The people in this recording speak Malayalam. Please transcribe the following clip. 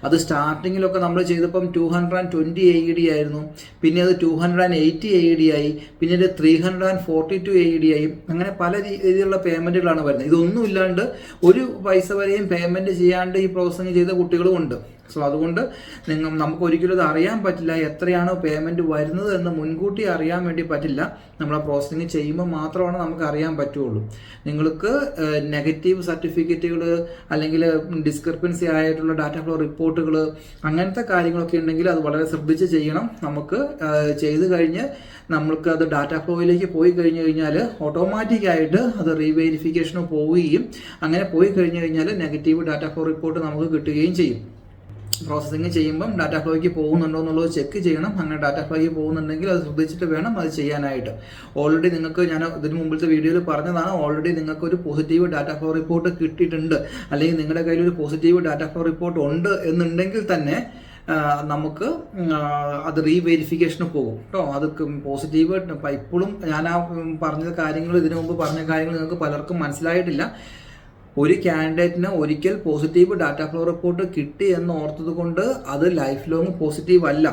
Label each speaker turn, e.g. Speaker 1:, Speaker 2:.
Speaker 1: അത് സ്റ്റാർട്ടിങ്ങിലൊക്കെ നമ്മൾ ചെയ്തപ്പം 220 AED ആയിരുന്നു, പിന്നെ അത് 280 AED ആയി, പിന്നീട് 342 AED ആയി. അങ്ങനെ പല രീതിയിലുള്ള പേയ്മെൻറ്റുകളാണ് വരുന്നത്. ഇതൊന്നും ഇല്ലാണ്ട് ഒരു പൈസ വരെയും പേയ്മെൻറ്റ് ചെയ്യാണ്ട് ഈ പ്രോസസ്സിങ് ചെയ്ത കുട്ടികളും ഉണ്ട്. സോ അതുകൊണ്ട് നമുക്ക് ഒരിക്കലും ഇത് അറിയാൻ പറ്റില്ല, എത്രയാണോ പേയ്മെൻറ്റ് വരുന്നത് എന്ന് മുൻകൂട്ടി അറിയാൻ വേണ്ടി പറ്റില്ല. നമ്മൾ ആ പ്രോസസ്സിങ് ചെയ്യുമ്പോൾ മാത്രമാണ് നമുക്ക് അറിയാൻ പറ്റുള്ളൂ. നിങ്ങൾക്ക് നെഗറ്റീവ് സർട്ടിഫിക്കറ്റുകൾ അല്ലെങ്കിൽ ഡിസ്ക്രിപ്പൻസി ആയിട്ടുള്ള ഡാറ്റ ഫ്ലോ റിപ്പോർട്ടുകൾ അങ്ങനത്തെ കാര്യങ്ങളൊക്കെ ഉണ്ടെങ്കിൽ അത് വളരെ ശ്രദ്ധിച്ച് ചെയ്യണം. നമുക്ക് ചെയ്ത് കഴിഞ്ഞ് നമ്മൾക്ക് അത് ഡാറ്റ ഫ്ലോയിലേക്ക് പോയി കഴിഞ്ഞ് കഴിഞ്ഞാൽ ഓട്ടോമാറ്റിക്കായിട്ട് അത് റീവെരിഫിക്കേഷന് പോവുകയും അങ്ങനെ പോയി കഴിഞ്ഞ് കഴിഞ്ഞാൽ നെഗറ്റീവ് ഡാറ്റ ഫ്ലോ റിപ്പോർട്ട് നമുക്ക് കിട്ടുകയും ചെയ്യും. പ്രോസസ്സിങ് ചെയ്യുമ്പം ഡാറ്റ ഫ്ലോയ്ക്ക് പോകുന്നുണ്ടോ എന്നുള്ളത് ചെക്ക് ചെയ്യണം. അങ്ങനെ ഡാറ്റ ഫ്ലോയ്ക്ക് പോകുന്നുണ്ടെങ്കിൽ അത് ശ്രദ്ധിച്ചിട്ട് വേണം അത് ചെയ്യാനായിട്ട്. ഓൾറെഡി നിങ്ങൾക്ക് ഞാൻ ഇതിന് മുമ്പിലത്തെ വീഡിയോയിൽ പറഞ്ഞതാണ്, ഓൾറെഡി നിങ്ങൾക്ക് ഒരു പോസിറ്റീവ് ഡാറ്റ ഫ്ലോ റിപ്പോർട്ട് കിട്ടിയിട്ടുണ്ട്, അല്ലെങ്കിൽ നിങ്ങളുടെ കയ്യിൽ ഒരു പോസിറ്റീവ് ഡാറ്റ ഫ്ലോ റിപ്പോർട്ട് ഉണ്ട് എന്നുണ്ടെങ്കിൽ തന്നെ നമുക്ക് അത് റീവെരിഫിക്കേഷന് പോകും കേട്ടോ. അത് പോസിറ്റീവ് ഇപ്പോഴും ഞാൻ ആ പറഞ്ഞ കാര്യങ്ങൾ, ഇതിനു മുമ്പ് പറഞ്ഞ കാര്യങ്ങൾ നിങ്ങൾക്ക് പലർക്കും മനസ്സിലായിട്ടില്ല. ഒരു കാൻഡിഡേറ്റിന് ഒരിക്കൽ പോസിറ്റീവ് ഡാറ്റ ഫ്ലോ റിപ്പോർട്ട് കിട്ടി എന്ന് ഓർത്തത് കൊണ്ട് അത് ലൈഫ് ലോങ് പോസിറ്റീവ് അല്ല.